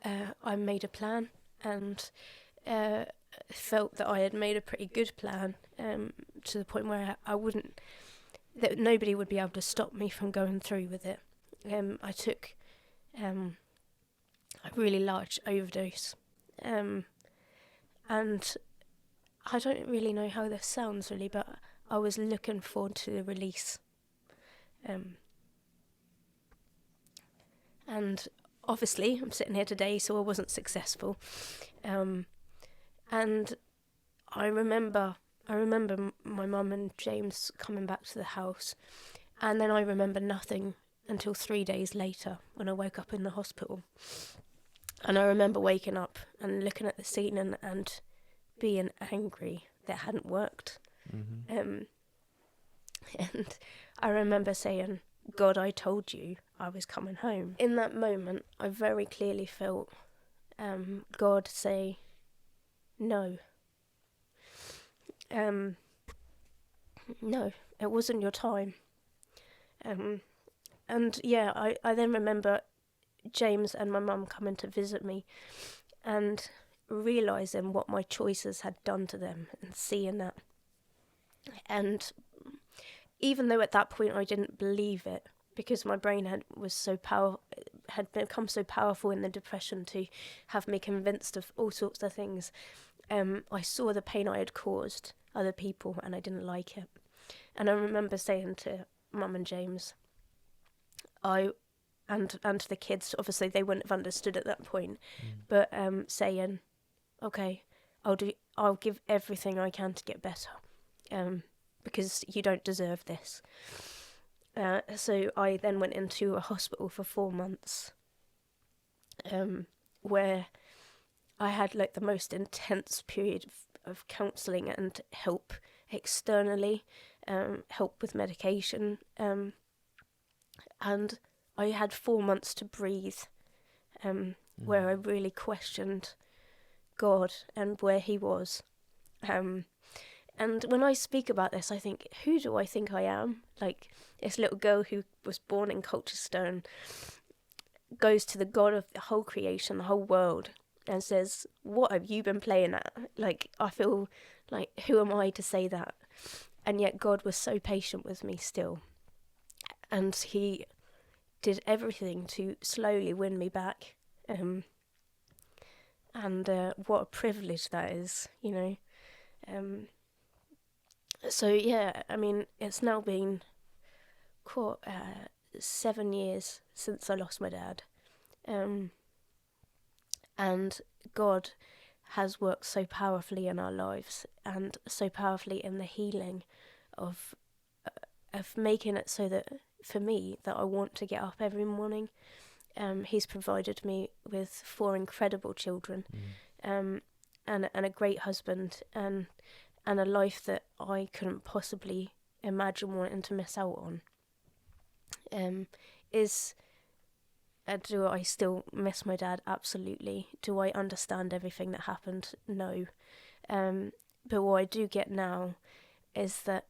I made a plan and felt that I had made a pretty good plan, to the point where that nobody would be able to stop me from going through with it. I took a really large overdose, and I don't really know how this sounds really, but I was looking forward to the release, and obviously I'm sitting here today, so I wasn't successful, and I remember my mum and James coming back to the house, and then I remember nothing until 3 days later when I woke up in the hospital. And I remember waking up and looking at the ceiling and being angry that it hadn't worked. And I remember saying, God, I told you I was coming home. In that moment, I very clearly felt God say, no. No, it wasn't your time. I then remember James and my mum coming to visit me and realising what my choices had done to them and seeing that. And even though at that point I didn't believe it, because my brain had become so powerful in the depression to have me convinced of all sorts of things, I saw the pain I had caused other people and I didn't like it. And I remember saying to Mum and James, and to the kids, obviously they wouldn't have understood at that point, but saying, okay, I'll give everything I can to get better, because you don't deserve this. So I then went into a hospital for 4 months, where I had like the most intense period of counselling and help externally, help with medication, and I had 4 months to breathe, where I really questioned God and where he was. And when I speak about this, I think, who do I think I am? Like, this little girl who was born in Colchester goes to the God of the whole creation, the whole world, and says, what have you been playing at? Like, I feel like, who am I to say that? And yet God was so patient with me still. And he did everything to slowly win me back. And what a privilege that is, you know. So, yeah, I mean, it's now been 7 years since I lost my dad. And God has worked so powerfully in our lives, and so powerfully in the healing of making it so that, for me, that I want to get up every morning. He's provided me with 4 incredible children, and a great husband, and a life that I couldn't possibly imagine wanting to miss out on. Do I still miss my dad? Absolutely. Do I understand everything that happened? No. But what I do get now is that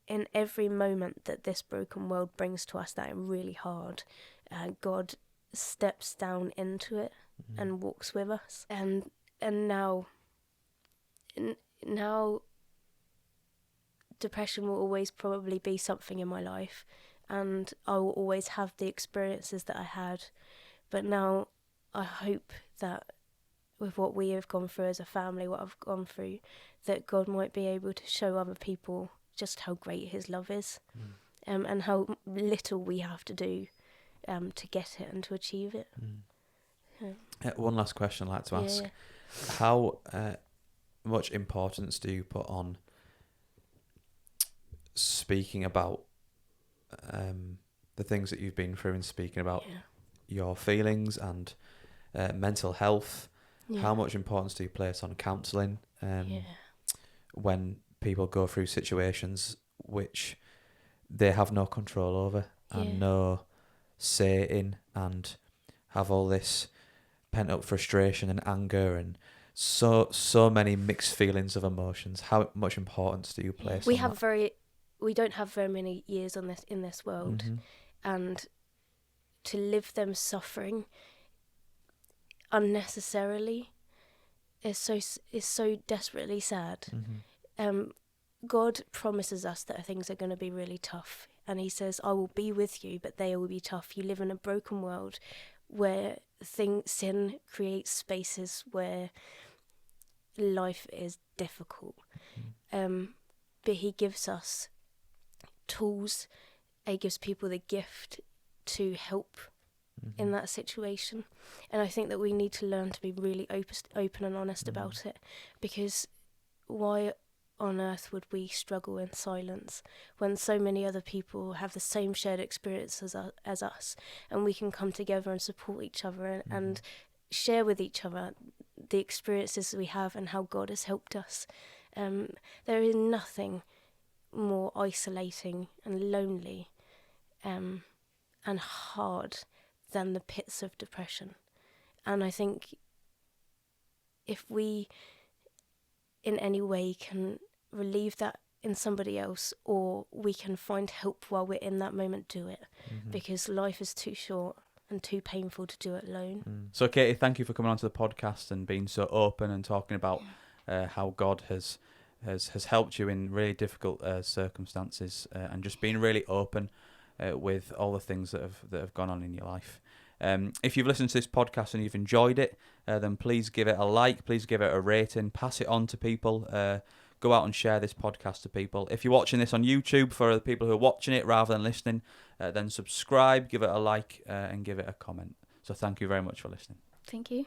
in every moment that this broken world brings to us that are really hard, God steps down into it and walks with us. And now depression will always probably be something in my life, and I will always have the experiences that I had. But now I hope that with what we have gone through as a family, what I've gone through, that God might be able to show other people just how great his love is, and how little we have to do to get it and to achieve it. One last question I'd like to ask. Yeah. How much importance do you put on speaking about the things that you've been through, and speaking about your feelings and mental health? How much importance do you place on counselling when people go through situations which they have no control over and no say in, and have all this pent up frustration and anger and so many mixed feelings of emotions? How much importance do you place on that? We don't have very many years in this world, and to live them suffering unnecessarily is so desperately sad. God promises us that things are going to be really tough, and he says, I will be with you, but they will be tough. You live in a broken world where sin creates spaces where life is difficult. But he gives us tools. He gives people the gift to help in that situation. And I think that we need to learn to be really open and honest about it, because why on earth would we struggle in silence when so many other people have the same shared experience as us, and we can come together and support each other and share with each other the experiences we have and how God has helped us. There is nothing more isolating and lonely and hard than the pits of depression. And I think if we in any way can relieve that in somebody else, or we can find help while we're in that moment, do it, because life is too short and too painful to do it alone. So Katie, thank you for coming onto the podcast and being so open and talking about how God has helped you in really difficult circumstances, and just being really open with all the things that have gone on in your life. If you've listened to this podcast and you've enjoyed it, then please give it a like, please give it a rating, pass it on to people, go out and share this podcast to people. If you're watching this on YouTube, for the people who are watching it rather than listening, then subscribe, give it a like, and give it a comment. So thank you very much for listening. Thank you.